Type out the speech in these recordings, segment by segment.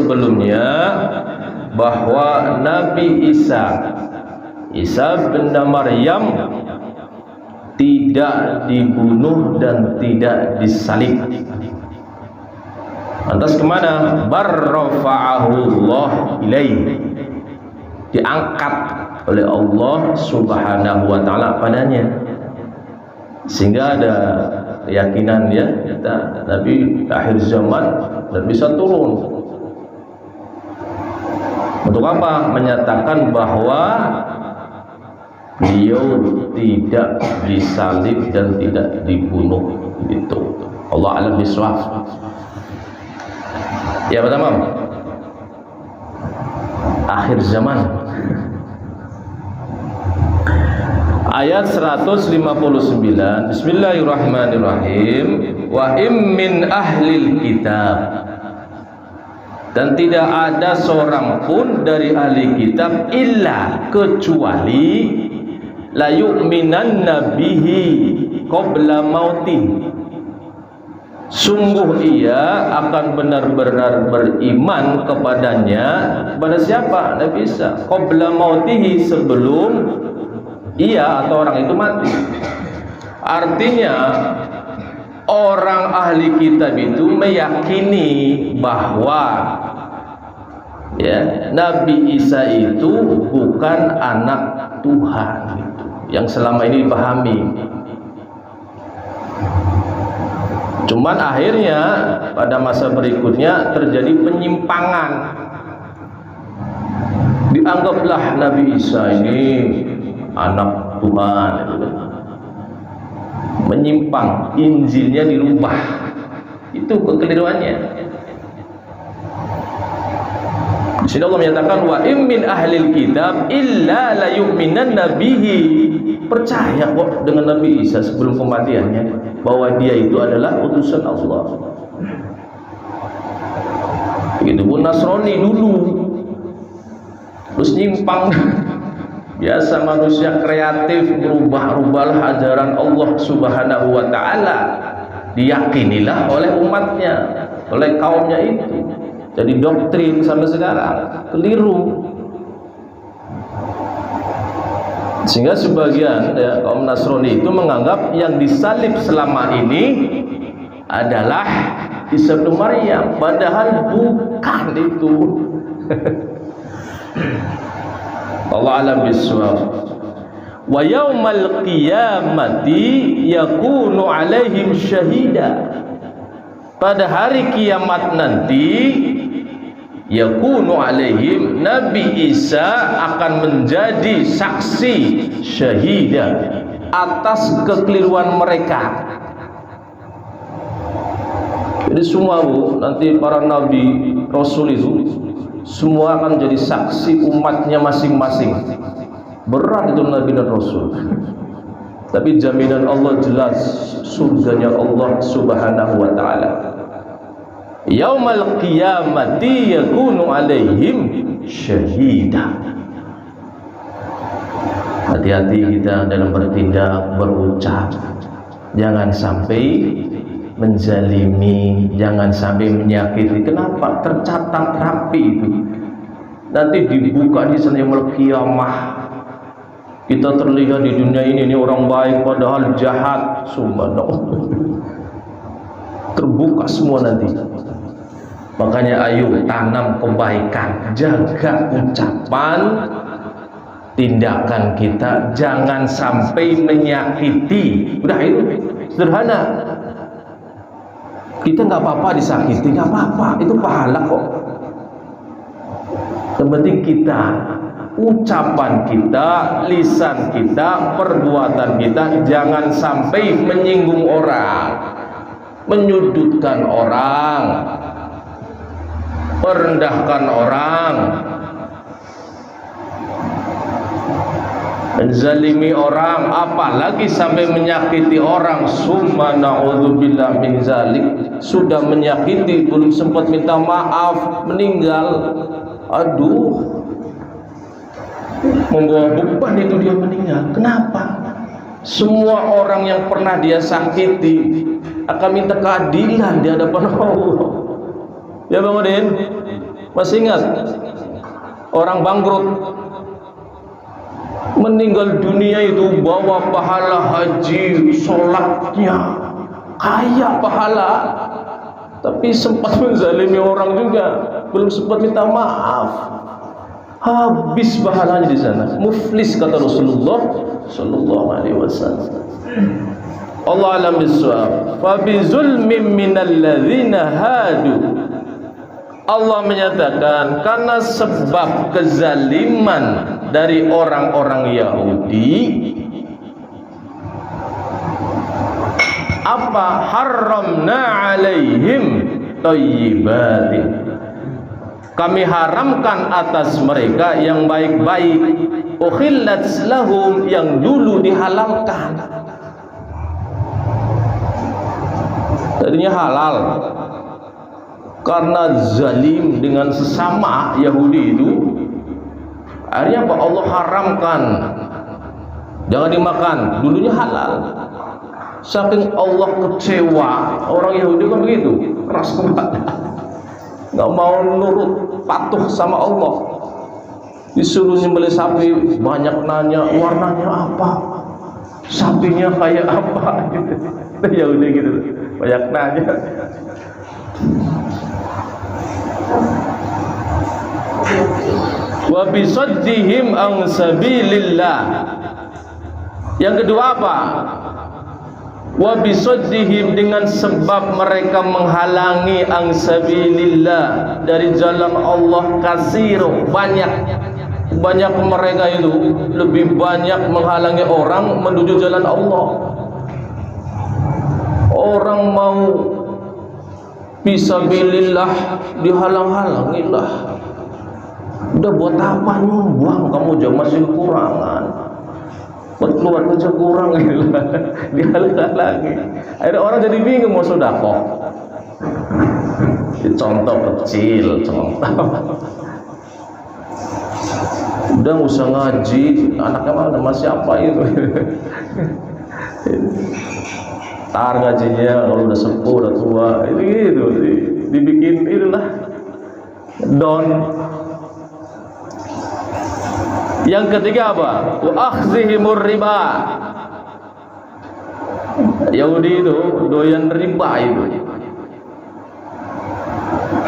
sebelumnya bahwa Nabi Isa bin Maryam tidak dibunuh dan tidak disalib. Lantas kemana? Barrafa'ahullah ilaih, diangkat oleh Allah Subhanahu wa taala padanya. Sehingga ada keyakinan ya, kita Nabi akhir zaman dan bisa turun. Untuk apa? Menyatakan bahwa beliau tidak disalib dan tidak dibunuh. Itu Allah alam bisawab. Ya pertama, akhir zaman. Ayat 159. Bismillahirrahmanirrahim. Wa min ahlil kitab, dan tidak ada seorang pun dari ahli kitab illa kecuali la yu'minanna bihi qabla mautih, sungguh ia akan benar-benar beriman kepadanya. Kepada siapa? Nabi Isa. Qabla mautihi, sebelum ia atau orang itu mati. Artinya orang ahli kitab itu meyakini bahwa ya, Nabi Isa itu bukan anak Tuhan gitu, yang selama ini dipahami. Cuman akhirnya pada masa berikutnya terjadi penyimpangan. Dianggaplah Nabi Isa ini anak Tuhan, menyimpang, Injilnya dirubah. Itu kekeliruannya. Di sini Allah menyatakan wa min ahlil kitab illa la yu'minanna bihi. Percaya kok dengan Nabi Isa sebelum kematiannya, bahwa dia itu adalah utusan Allah. Begitupun Nasrani dulu, terus nyimpang. Biasa manusia kreatif, berubah-ubahlah ajaran Allah Subhanahu wa ta'ala. Diyakinilah oleh umatnya, oleh kaumnya itu. Jadi doktrin sampai sekarang keliru. Sehingga sebagian ya, kaum Nasrani itu menganggap yang disalib selama ini adalah Isa bin Maryam, padahal bukan itu. Allah alam bisawab. Wa yaumal qiyamati yakunu alaihim syahida. Pada hari kiamat nanti yakunu alaihim, Nabi Isa akan menjadi saksi syahida atas kekeliruan mereka. Jadi semua nanti para nabi rasul itu semua akan jadi saksi umatnya masing-masing. Berat itu nabi dan rasul. Tapi jaminan Allah jelas, surganya Allah Subhanahu wa ta'ala. Yaumal qiyamati yakunu alaihim syahida. Hati-hati kita dalam bertindak, berucap. Jangan sampai menzalimi, jangan sampai menyakiti. Kenapa? Tercatat rapi itu. Nanti dibuka di sana yaumul qiyamah. Kita terlihat di dunia ini orang baik padahal jahat. Subhanallah. Terbuka semua nanti. Makanya ayo tanam kebaikan, jaga ucapan, tindakan kita, jangan sampai menyakiti. Udah itu sederhana. Kita nggak apa-apa disakiti, nggak apa-apa, itu pahala kok. Yang penting kita, ucapan kita, lisan kita, perbuatan kita jangan sampai menyinggung orang, menyudutkan orang, merendahkan orang, menzalimi orang, apalagi sampai menyakiti orang. Summa na'udzubillah min zalik. Sudah menyakiti, belum sempat minta maaf, meninggal. Aduh, membawa beban itu dia meninggal. Kenapa? Semua orang yang pernah dia sakiti akan minta keadilan di hadapan Allah. Ya Bang Udin, Masih ingat orang bangkrut meninggal dunia itu bawa pahala haji, sholatnya kaya pahala, tapi sempat menzalimi orang juga, belum sempat minta maaf, habis pahalanya di sana, muflis kata Rasulullah Sallallahu Alaihi Wasallam. Allah alam bisawab. Fa bi zulmin minal ladzina hadu, Allah menyatakan karena sebab kezaliman dari orang-orang Yahudi, apa haramna alaihim thayyibatin, kami haramkan atas mereka yang baik-baik, ukhillat lahum, yang dulu dihalalkan, tadinya halal karena zalim dengan sesama Yahudi itu. Akhirnya apa? Allah haramkan, jangan dimakan, dulunya halal. Saking Allah kecewa, orang Yahudi kan begitu, keras kepala, nggak mau nurut, patuh sama Allah. Disuruh nyembelih sapi, banyak nanya warnanya apa, sapinya kayak apa gitu. Yahudi gitu, banyak nanya. Wa bisaddihim an sabilillah. Yang kedua apa? Wa bisaddihim, dengan sebab mereka menghalangi an sabilillah, dari jalan Allah, kasiro, banyak mereka itu lebih banyak menghalangi orang menuju jalan Allah. Orang mau fisabilillah dihalang-halangilah. Udah buat apa nyumbang, kamu jangan masih kekurangan, buat keluar kerja kurang gitu. Dihalang-halangi. Akhirnya orang jadi bingung mau sedekah. Contoh kecil, contoh. Udah nggak usah ngaji, anaknya mana sama siapa itu. Tar ngajinya kalau udah sepuh, udah tua, itu gitu, dibikin itulah don. Yang ketiga apa? Wa akhzihimur riba. Yahudi itu doyan riba itu.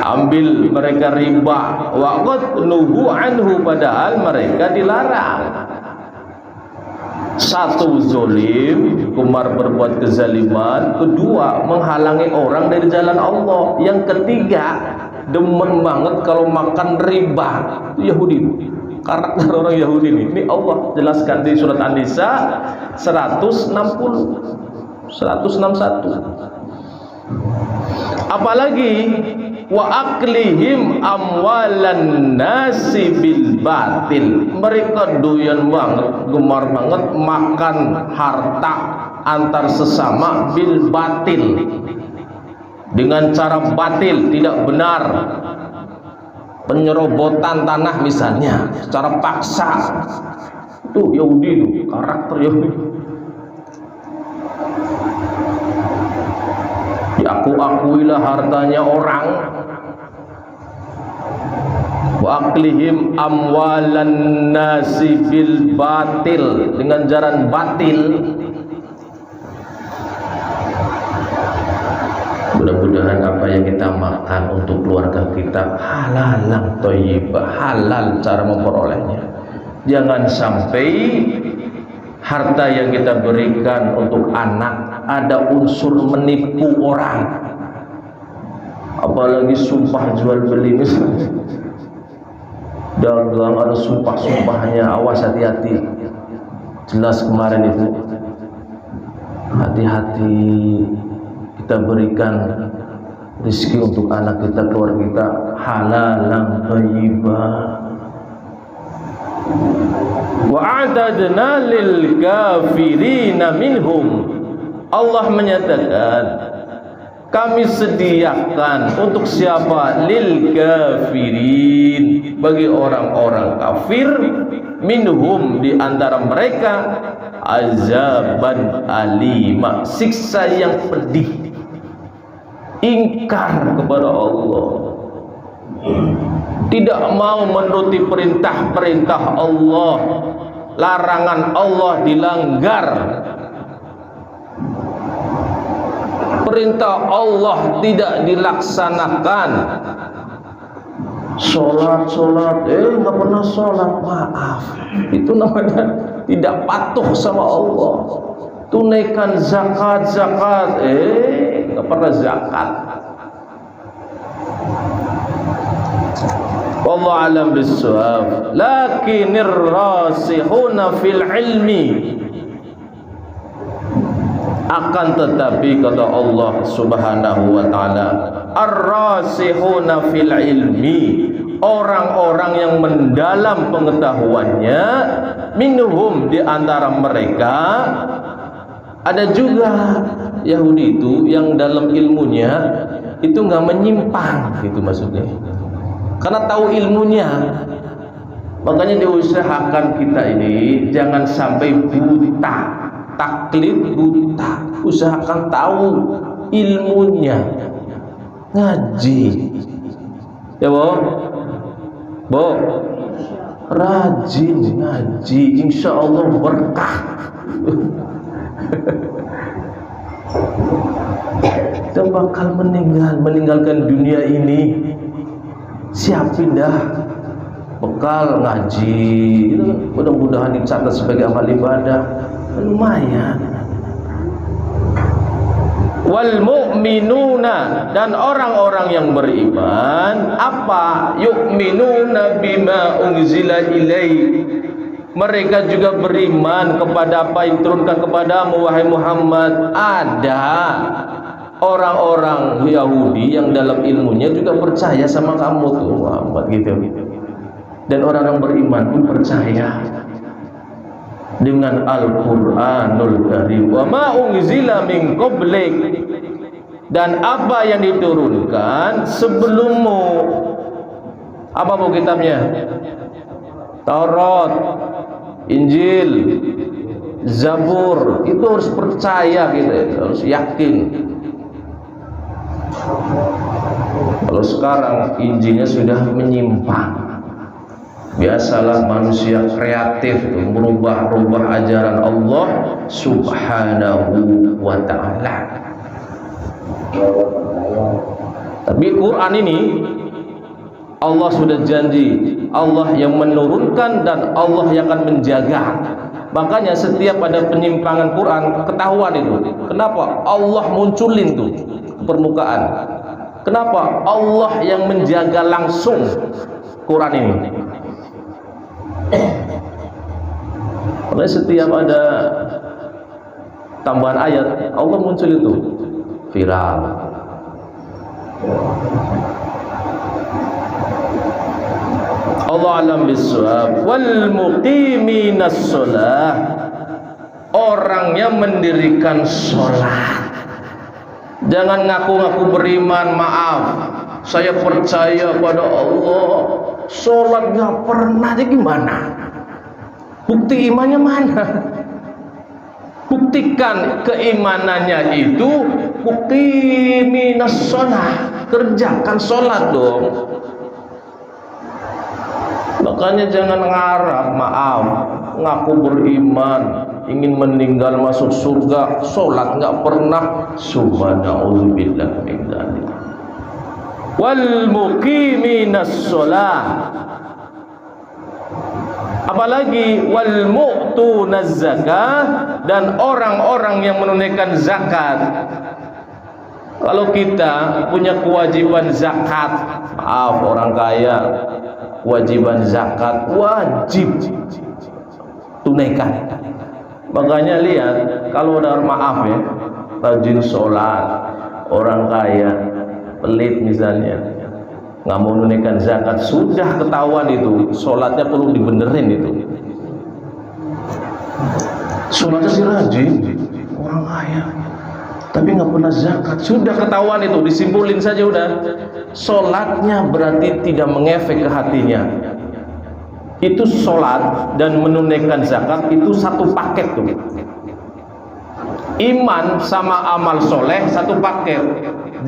Ambil mereka riba, wa qad nuhu anhu, padahal mereka dilarang. Satu, zolim, gemar berbuat kezaliman. Kedua, menghalangi orang dari jalan Allah. Yang ketiga, demen banget kalau makan riba. Itu Yahudi. Karakter orang Yahudi ini Allah jelaskan di surat An-Nisa 161. Apalagi wa aklihim amwalan nasi bil batil, mereka doyan banget, gemar banget makan harta antar sesama bil batil, dengan cara batil, tidak benar. Penyerobotan tanah misalnya secara paksa, itu Yahudi itu, karakter Yahudi. Diaku-akuilah hartanya orang. Wa aklihim amwalan nasi bil batil, dengan jalan batil. Mudah-mudahan apa yang kita makan untuk keluarga kita halalan thayyibah, halal cara memperolehnya. Jangan sampai harta yang kita berikan untuk anak ada unsur menipu orang, apalagi sumpah jual beli misalnya. Dagang ada sumpah-sumpahnya, awas, hati-hati. Jelas kemarin itu, hati-hati kita berikan rezeki untuk anak kita, keluarga kita, halalan thayyibah. Wa a'tadna lil kafirina minhum, Allah menyatakan kami sediakan untuk siapa? Lil kafirin, bagi orang-orang kafir, minhum, di antara mereka, azaban alima, siksa yang pedih. Ingkar kepada Allah, tidak mau menuruti perintah-perintah Allah, larangan Allah dilanggar, perintah Allah tidak dilaksanakan. Sholat, nggak pernah sholat, maaf, itu namanya tidak patuh sama Allah. Tunaikan zakat, nggak pernah zakat. Wallahu alam bissawab. Lakinir rasihuna fil ilmi, akan tetapi kata Allah Subhanahu wa taala, ar-rasihuna fil ilmi, orang-orang yang mendalam pengetahuannya, minhum, di antara mereka ada juga Yahudi itu yang dalam ilmunya itu nggak menyimpang, gitu maksudnya. Karena tahu ilmunya, makanya diusahakan kita ini jangan sampai buta, taklid buta. Usahakan tahu ilmunya, ngaji, ya Bo, rajin ngaji, insya Allah berkah. Kita bakal meninggalkan dunia ini, siapin dah bekal ngaji itu, mudah-mudahan dicatat sebagai amal ibadah, lumayan. Wal mu'minuna, dan orang-orang yang beriman, apa? Yu'minuna bima unzila ilaih, mereka juga beriman kepada apa yang diturunkan kepadamu wahai Muhammad. Ada orang-orang Yahudi yang dalam ilmunya juga percaya sama kamu tuh Muhammad, gitu. Dan orang yang beriman pun percaya dengan Al-Qur'anul Karim. Wa ma unzila min qablik, dan apa yang diturunkan sebelummu. Apa bu kitabnya? Taurat, Injil, Zabur. Itu harus percaya, gitu, harus yakin. Kalau sekarang Injilnya sudah menyimpang, biasalah manusia kreatif merubah-rubah ajaran Allah Subhanahu wa ta'ala. Tapi Quran ini Allah sudah janji, Allah yang menurunkan dan Allah yang akan menjaga. Makanya setiap ada penyimpangan Quran ketahuan itu. Kenapa? Allah munculin tuh ke permukaan. Kenapa? Allah yang menjaga langsung Quran ini. Oleh setiap ada tambahan ayat, Allah muncul itu viral. Allah alam bisawab. Wal muqiminas shalah, orang yang mendirikan sholat. Jangan ngaku-ngaku beriman, maaf, saya percaya pada Allah, sholat nggak pernah, jadi gimana? Bukti imannya mana? Buktikan keimanannya itu, bukti minas sholat, kerjakan sholat dong. Makanya jangan ngarap, maaf, ngaku beriman, ingin meninggal masuk surga, sholat nggak pernah, subhanallah min dzalik. Wal muqiminas shalah, apalagi wal mu'tunaz zakah, dan orang-orang yang menunaikan zakat. Kalau kita punya kewajiban zakat, maaf, orang kaya, kewajiban zakat wajib tunaikan. Makanya lihat, kalau udah, maaf ya, rajin sholat, orang kaya pelit misalnya, nggak mau menunaikan zakat, sudah ketahuan itu sholatnya perlu dibenerin. Itu sholatnya sih rajin, orang kaya, tapi nggak pernah zakat, sudah ketahuan itu, disimpulin saja udah, sholatnya berarti tidak mengefek ke hatinya. Itu sholat dan menunaikan zakat itu satu paket tuh. Iman sama amal soleh satu paket.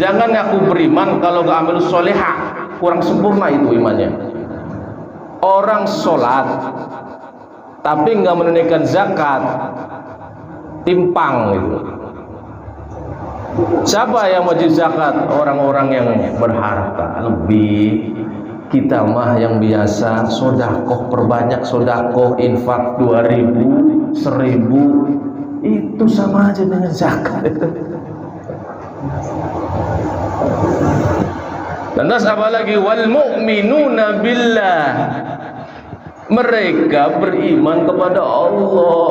Jangan ngaku beriman kalau gak amal solehah. kurang sempurna itu imannya. Orang sholat tapi nggak menunaikan zakat, timpang itu. Siapa yang wajib zakat? Orang-orang yang berharta lebih. Kita mah yang biasa sodakoh, perbanyak sodakoh, infak 2.000, 1.000, itu sama aja dengan zakat itu. Lantas apalagi wal mu'minuna billah, mereka beriman kepada Allah,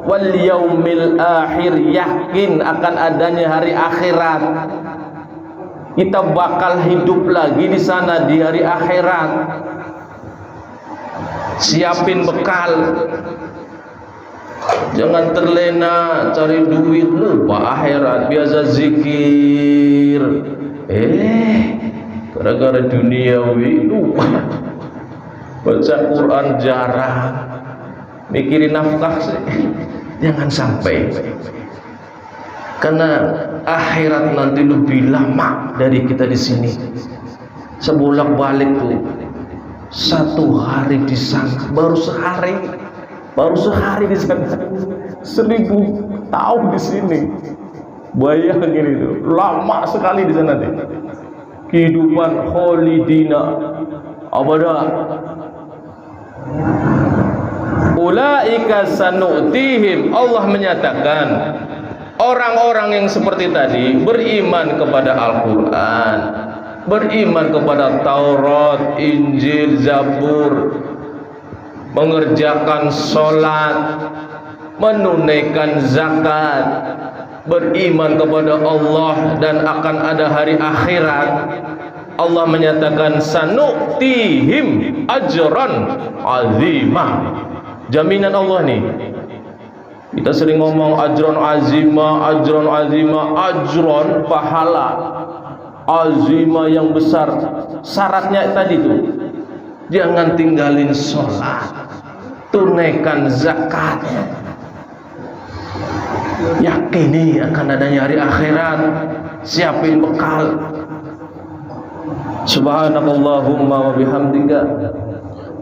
wal yaumil akhir, yakin akan adanya hari akhirat. Kita bakal hidup lagi di sana di hari akhirat. Siapin bekal. Jangan terlena cari duit, lupa akhirat, biasa zikir. Gara-gara duniawi lupa. Baca Quran jarang, mikirin nafkah sih. Jangan sampai, karena akhirat nanti lebih lama dari kita di sini. Sebolak-balik tuh 1 hari di sana, baru sehari di sana, 1.000 tahun di sini. Bayangin itu, lama sekali di sana deh. Kehidupan kholidina abada. Ulaika sanu'tihim, Allah menyatakan orang-orang yang seperti tadi beriman kepada Al-Quran, beriman kepada Taurat, Injil, Zabur, mengerjakan sholat, menunaikan zakat, beriman kepada Allah dan akan ada hari akhirat. Allah menyatakan sanu'tihim ajran azimah. Jaminan Allah nih. Kita sering ngomong ajron azima, ajron azima, ajron pahala, azima yang besar. Syaratnya tadi tuh, jangan tinggalin sholat, tunaikan zakat, yakini akan adanya hari akhirat, siapin bekal. Subhanakallahumma wa bihamdika,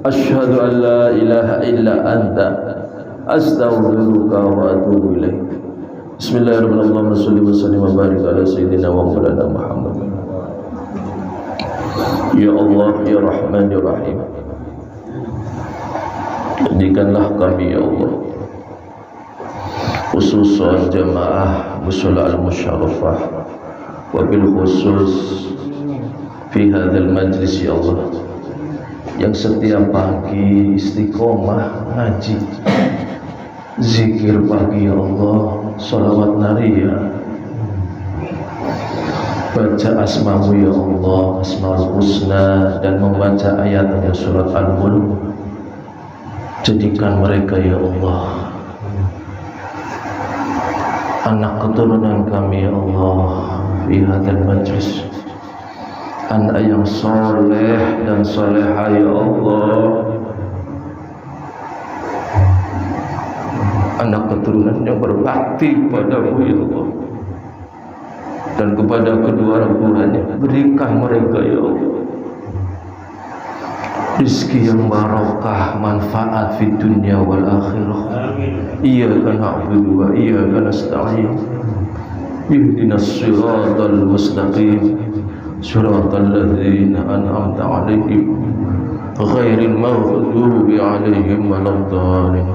asyhadu an la ilaha illa anta, astaghfiruka wa atubu ilaik. Bismillahirrahmanirrahim. Shalli wa sallim wa barik ala sayyidina wa maulana Muhammad. Ya Allah, ya Rahman, ya Rahim, jadikanlah kami ya Allah, khususan jamaah Mushola al-Musyarrafah, wabil khusus fi hadzal majlis ya Allah, yang setiap pagi istiqomah ngaji, zikir pagi ya Allah, salawat naria, baca asmamu ya Allah, asmaul husna, dan membaca ayatnya surat Al-Mulk. Jadikan mereka ya Allah anak keturunan kami ya Allah fi hadzal majlis, anak yang soleh dan soleha ya Allah, anak keturunan yang berbakti padamu ya Allah, dan kepada kedua orang tuanya berikan mereka ya Allah rizki yang barokah, manfaat fi dunya wal akhirah. Iyyaka na'budu wa iyyaka nasta'in, ihdinas siratal mustaqim, siratal ladzina an'amta 'alaihim ghairil maghdubi 'alaihim waladdallin.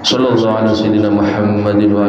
Sallallahu alaihi wasallam Muhammadin wa